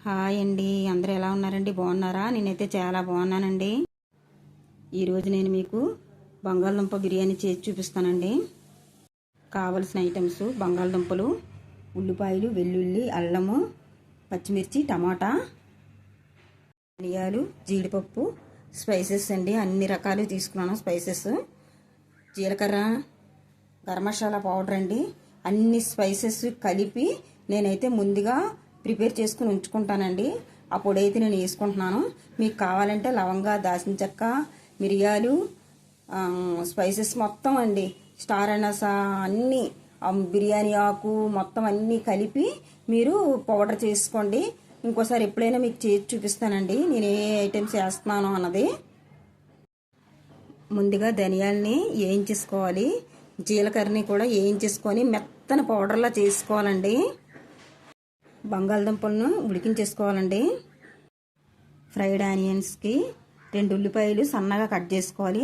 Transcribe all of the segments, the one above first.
Hi అండి, అందరూ ఎలా ఉన్నారండి? బాగున్నారా? నేనైతే చాలా బాగున్నానండి. ఈరోజు నేను మీకు బంగాళదుంప బిర్యానీ చేసి చూపిస్తానండి. కావలసిన ఐటమ్స్: బంగాళదుంపలు, ఉల్లిపాయలు, వెల్లుల్లి, అల్లము, పచ్చిమిర్చి, టమాటా, ధనియాలు, జీడిపప్పు, స్పైసెస్ అండి. అన్ని రకాలు తీసుకున్నాను స్పైసెస్. జీలకర్ర, గరం మసాలా పౌడర్ అండి. అన్ని స్పైసెస్ కలిపి నేనైతే ముందుగా ప్రిపేర్ చేసుకుని ఉంచుకుంటానండి. ఆ పొడి అయితే నేను వేసుకుంటున్నాను. మీకు కావాలంటే లవంగా, దాల్చిన చెక్క, మిరియాలు, స్పైసెస్ మొత్తం అండి, స్టార్ అనస అన్నీ, బిర్యానీ ఆకు మొత్తం అన్నీ కలిపి మీరు పౌడర్ చేసుకోండి. ఇంకోసారి ఎప్పుడైనా మీకు చేసి చూపిస్తానండి నేను ఏ ఐటమ్స్ వేస్తున్నాను అన్నది. ముందుగా ధనియాల్ని వేయించేసుకోవాలి. జీలకర్రని కూడా వేయించేసుకొని మెత్తని పౌడర్లా చేసుకోవాలండి. బంగాళదుంపలను ఉడికించేసుకోవాలండి. ఫ్రైడ్ ఆనియన్స్కి 2 ఉల్లిపాయలు సన్నగా కట్ చేసుకోవాలి.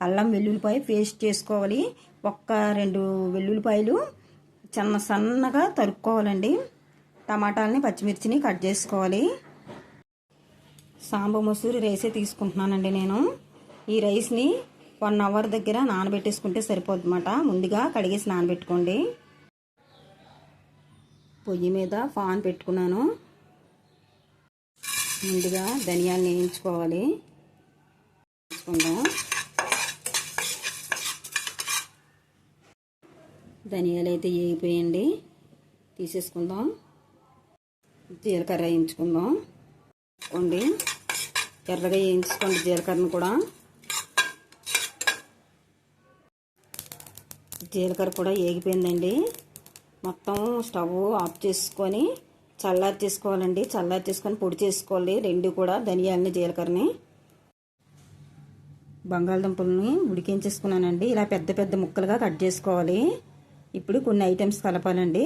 అల్లం వెల్లుల్లిపాయ పేస్ట్ చేసుకోవాలి. 2 వెల్లుల్లిపాయలు సన్నగా తరుక్కోవాలండి. టమాటాలని, పచ్చిమిర్చిని కట్ చేసుకోవాలి. సాంబ మసూరి రైసే తీసుకుంటున్నానండి నేను. ఈ రైస్ని 1 అవర్ దగ్గర నానబెట్టేసుకుంటే సరిపోద్దన్నమాట. ముందుగా కడిగేసి నానబెట్టుకోండి. పొయ్యి మీద పాన్ పెట్టుకున్నాను. ముందుగా ధనియాలను వేయించుకోవాలి. ధనియాలు అయితే వేగిపోయండి, తీసేసుకుందాం. జీలకర్ర వేయించుకుందాం. ఎర్రగా వేయించుకోండి జీలకర్రను కూడా. జీలకర్ర కూడా వేగిపోయిందండి. మొత్తం స్టవ్ ఆఫ్ చేసుకొని చల్లారి చేసుకోవాలండి. చల్లారి చేసుకొని పొడి చేసుకోవాలి 2 కూడా, ధనియాలని, జీలకర్రని. బంగాళదుంపలని ఉడికించేసుకున్నానండి. ఇలా పెద్ద పెద్ద ముక్కలుగా కట్ చేసుకోవాలి. ఇప్పుడు కొన్ని ఐటమ్స్ కలపాలండి.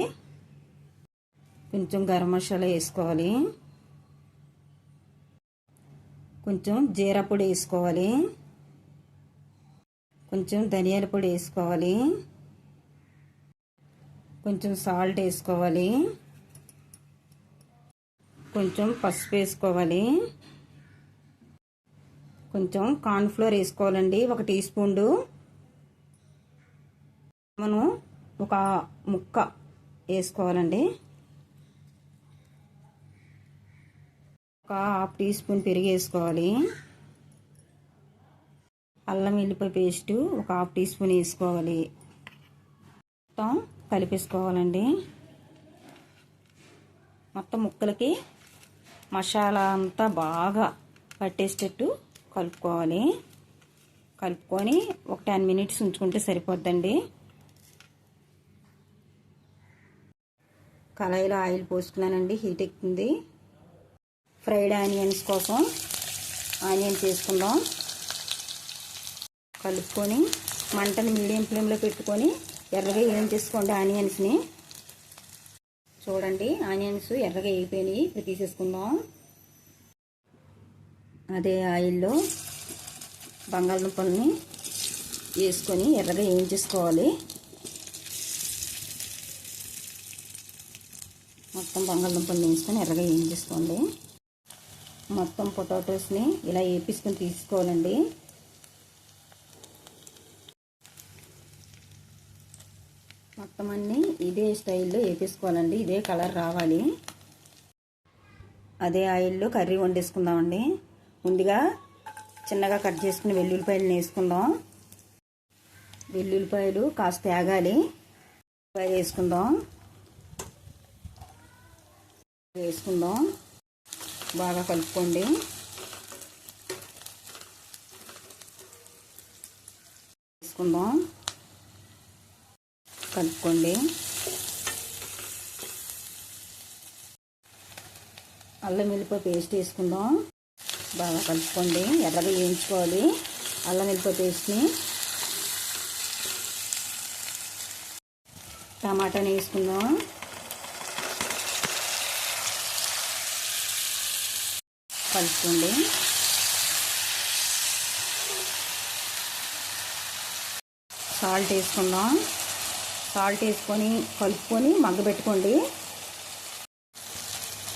కొంచెం గరం మసాలా వేసుకోవాలి. కొంచెం జీరా పొడి వేసుకోవాలి. కొంచెం ధనియాల పొడి వేసుకోవాలి. కొంచెం సాల్ట్ వేసుకోవాలి. కొంచెం పసుపు వేసుకోవాలి. కొంచెం కార్న్ఫ్లోర్ వేసుకోవాలండి, 1 టీ స్పూన్. మనం 1 ముక్క వేసుకోవాలండి. 1 హాఫ్ టీ స్పూన్ పెరుగు వేసుకోవాలి. అల్లం వెల్లిపాయ పేస్టు 1 హాఫ్ టీ స్పూన్ వేసుకోవాలి. మొత్తం కలిపేసుకోవాలండి. మొత్తం ముక్కలకి మసాలా అంతా బాగా పట్టేసేటట్టు కలుపుకోవాలి. కలుపుకొని ఒక 10 మినిట్స్ ఉంచుకుంటే సరిపోద్దండి. కళాయిలో ఆయిల్ పోసుకున్నానండి, హీట్ ఎక్కుతుంది. ఫ్రైడ్ ఆనియన్స్ కోసం ఆనియన్స్ వేసుకుందాం. కలుపుకొని మంటని మీడియం ఫ్లేమ్లో పెట్టుకొని ఎర్రగా వేయించేసుకోండి ఆనియన్స్ని. చూడండి, ఆనియన్స్ ఎర్రగా వేగిపోయినాయి. ఇప్పుడు తీసేసుకుందాం. అదే ఆయిల్లో బంగాళదుంపల్ని వేసుకొని ఎర్రగా వేయించేసుకోవాలి. మొత్తం బంగాళదుంపల్ని వేసుకొని ఎర్రగా వేయించేసుకోండి. మొత్తం పొటాటోస్ని ఇలా వేపించుకొని తీసుకోవాలండి. మొత్తం అన్నీ ఇదే స్టైల్లో వేపించుకోవాలండి. ఇదే కలర్ రావాలి. అదే ఆయిల్లో కర్రీ వండేసుకుందామండి. ముందుగా చిన్నగా కట్ చేసుకుని వెల్లుల్లిపాయలు వేసుకుందాం. వెల్లుల్లిపాయలు కాస్త తేగాలి. వేసుకుందాం. బాగా కలుపుకోండి. కలుపుకోండి. అల్లం వెల్లిపాయ పేస్ట్ వేసుకుందాం. బాగా కలుపుకోండి. ఎర్రగా వేయించుకోవాలి అల్లం వెల్లిపాయ పేస్ట్ని. టమాటాని వేసుకుందాం. కలుపుకోండి. సాల్ట్ వేసుకుందాం. సాల్ట్ వేసుకొని కలుపుకొని మగ్గబెట్టుకోండి.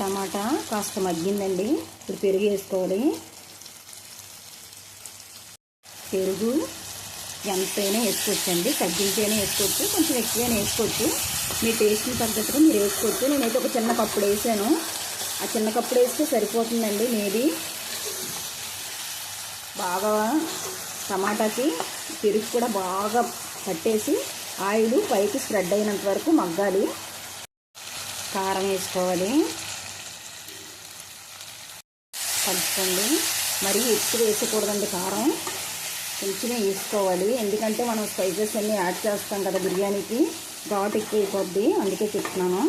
టమాటా కాస్త మగ్గిందండి. ఇప్పుడు పెరుగు వేసుకోవాలి. పెరుగు ఎంతైనా వేసుకోవచ్చండి, తగ్గించైనా వేసుకోవచ్చు, కొంచెం ఎక్కువైనా వేసుకోవచ్చు. మీ టేస్ట్ని తగ్గట్టుగా మీరు వేసుకోవచ్చు. నేనైతే ఒక చిన్న కప్పుడు వేసాను. ఆ చిన్న కప్పుడు వేస్తే సరిపోతుందండి. మేబీ బాగా టమాటాకి పెరుగు కూడా బాగా పట్టేసి ఆయిల్ పైకి స్ప్రెడ్ అయినంత వరకు మగ్గాలి. కారం వేసుకోవాలి, కలుపుకోండి. మరీ ఎక్కువ వేసుకోకూడదండి, కారం కొంచెమే వేసుకోవాలి. ఎందుకంటే మనం స్పైసెస్ అన్నీ యాడ్ చేస్తాం కదా బిర్యానీకి, ఘాటు ఎక్కువ అయిపోద్ది, అందుకే చెప్తున్నాను.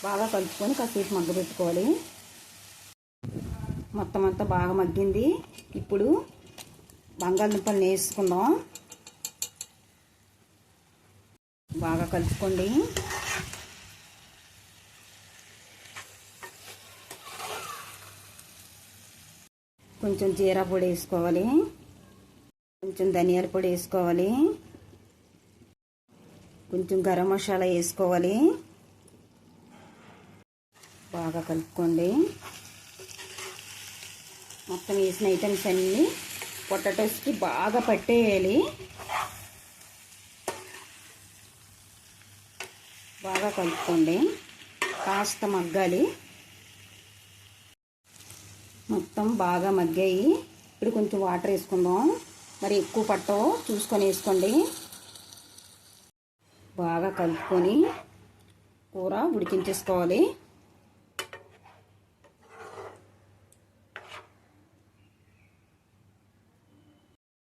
బాగా కలుపుకొని కాసేపు మగ్గబెట్టుకోవాలి. మొత్తం అంతా బాగా మగ్గింది. ఇప్పుడు బంగాళదుంపలు వేసుకుందాం. బాగా కలుపుకోండి. కొంచెం జీరా పొడి వేసుకోవాలి, కొంచెం ధనియాల పొడి వేసుకోవాలి, కొంచెం గరం మసాలా వేసుకోవాలి. బాగా కలుపుకోండి. మొత్తం వేసిన ఐటమ్స్ అన్నీ పొటాటోస్కి బాగా పట్టేయాలి. బాగా కలుపుకోండి, కాస్త మగ్గాలి. మొత్తం బాగా మగ్గాయి. ఇప్పుడు కొంచెం వాటర్ వేసుకుందాం. మరి ఎక్కువ పట్టవు చూసుకొని వేసుకోండి. బాగా కలుపుకొని కూర ఉడికించేసుకోవాలి.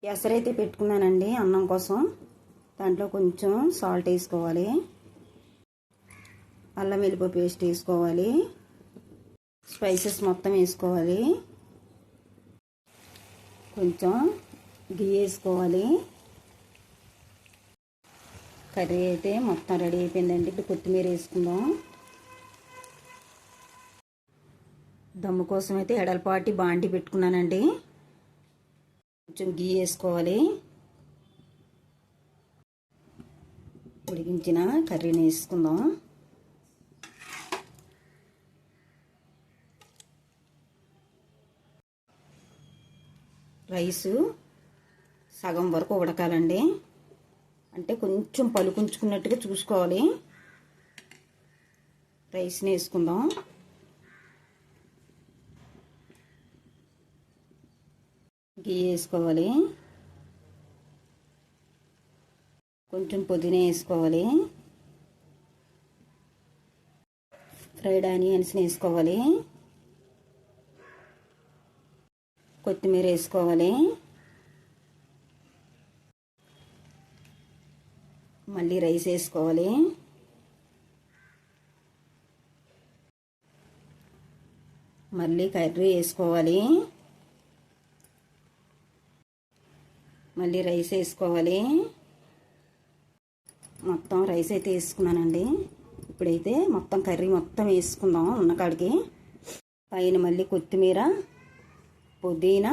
ఎసరైతే పెట్టుకున్నానండి అన్నం కోసం. దాంట్లో కొంచెం సాల్ట్ వేసుకోవాలి, అల్లం వెల్లిపాయ పేస్ట్ వేసుకోవాలి, స్పైసెస్ మొత్తం వేసుకోవాలి, కొంచెం గీ వేసుకోవాలి. కర్రీ అయితే మొత్తం రెడీ అయిపోయిందండి. ఇప్పుడు కొత్తిమీర వేసుకుందాం. దమ్ము కోసం అయితే ఎడలపాటి బాండి పెట్టుకున్నానండి. కొంచెం గీ వేసుకోవాలి. ఉడికించిన కర్రీని వేసుకుందాం. రైసు సగం వరకు ఉడకాలండి, అంటే కొంచెం పలుకుంచుకున్నట్టుగా చూసుకోవాలి. రైస్ని వేసుకుందాం. గీ వేసుకోవాలి, కొంచెం పుదీనా వేసుకోవాలి, ఫ్రైడ్ ఆనియన్స్ని వేసుకోవాలి, కొత్తిమీర వేసుకోవాలి. మళ్ళీ రైస్ వేసుకోవాలి. మళ్ళీ కర్రీ వేసుకోవాలి. మళ్ళీ రైస్ వేసుకోవాలి. మొత్తం రైస్ అయితే వేసుకున్నానండి. ఇప్పుడైతే మొత్తం కర్రీ మొత్తం వేసుకుందాం ఉన్న కాడికి. పైన మళ్ళీ కొత్తిమీర, పుదీనా,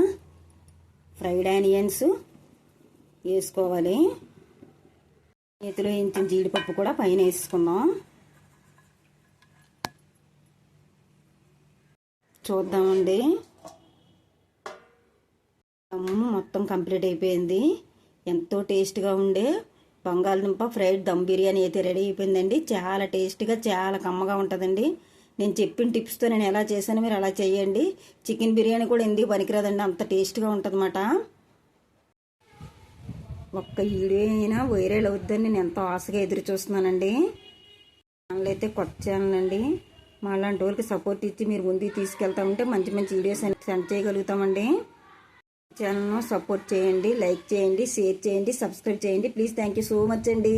ఫ్రైడ్ ఆనియన్స్ వేసుకోవాలి. చేతిలో వేయించిన జీడిపప్పు కూడా పైన వేసుకుందాం. చూద్దామండి. మొత్తం కంప్లీట్ అయిపోయింది. ఎంతో టేస్ట్గా ఉండే బంగాళదుంప ఫ్రైడ్ దమ్ బిర్యానీ అయితే రెడీ అయిపోయిందండి. చాలా టేస్ట్గా, చాలా కమ్మగా ఉంటుందండి. నేను చెప్పిన టిప్స్తో నేను ఎలా చేశానో మీరు అలా చేయండి. చికెన్ బిర్యానీ కూడా ఎందుకు పనికిరాదండి, అంత టేస్ట్గా ఉంటుందన్నమాట. ఒక్క వీడియో అయినా వైరల్ అవుద్దని నేను ఎంతో ఆశగా ఎదురు చూస్తున్నానండి. ఛానల్ అయితే కొత్త ఛానల్ అండి. మా లాంటి వాళ్ళకి సపోర్ట్ ఇచ్చి మీరు ముందుకు తీసుకెళ్తామంటే మంచి మంచి వీడియోస్ సెండ్ చేయగలుగుతామండి. ఛానల్ను సపోర్ట్ చేయండి, లైక్ చేయండి, షేర్ చేయండి, సబ్స్క్రైబ్ చేయండి please. Thank you so much అండి.